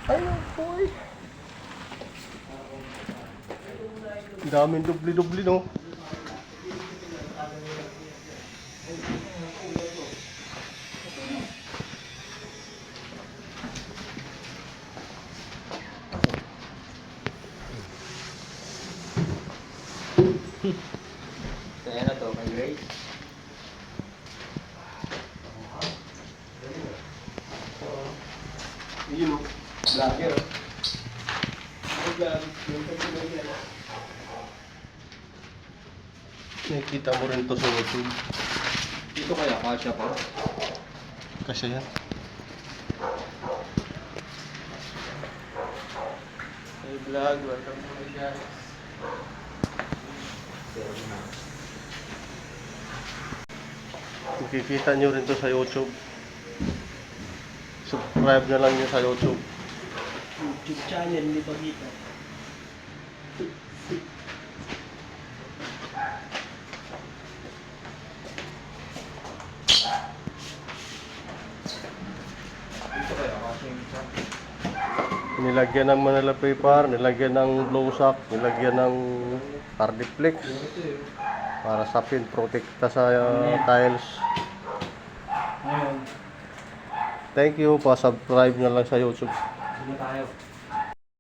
Ayun po eh. Daming dubli-dubli no. Kaya na to, kay Grace. Yun o. Vlogger, oh. Nakikita mo rin to sa YouTube. Dito kaya, kasya pa. Kasi yan. Hey vlog, welcome to my guys. Makikita nyo rin to sa YouTube. Subscribe na lang nyo sa YouTube. YouTube channel ni Bagita. Dito kaya, kasya yung isa. Nilagyan ng Manila paper, nilagyan ng blow sock, nilagyan ng Cardiflex Ito eh. para sa pin protekta sa tiles. Ngayon, Thank you, pa-subscribe na lang sa YouTube. sino tayo?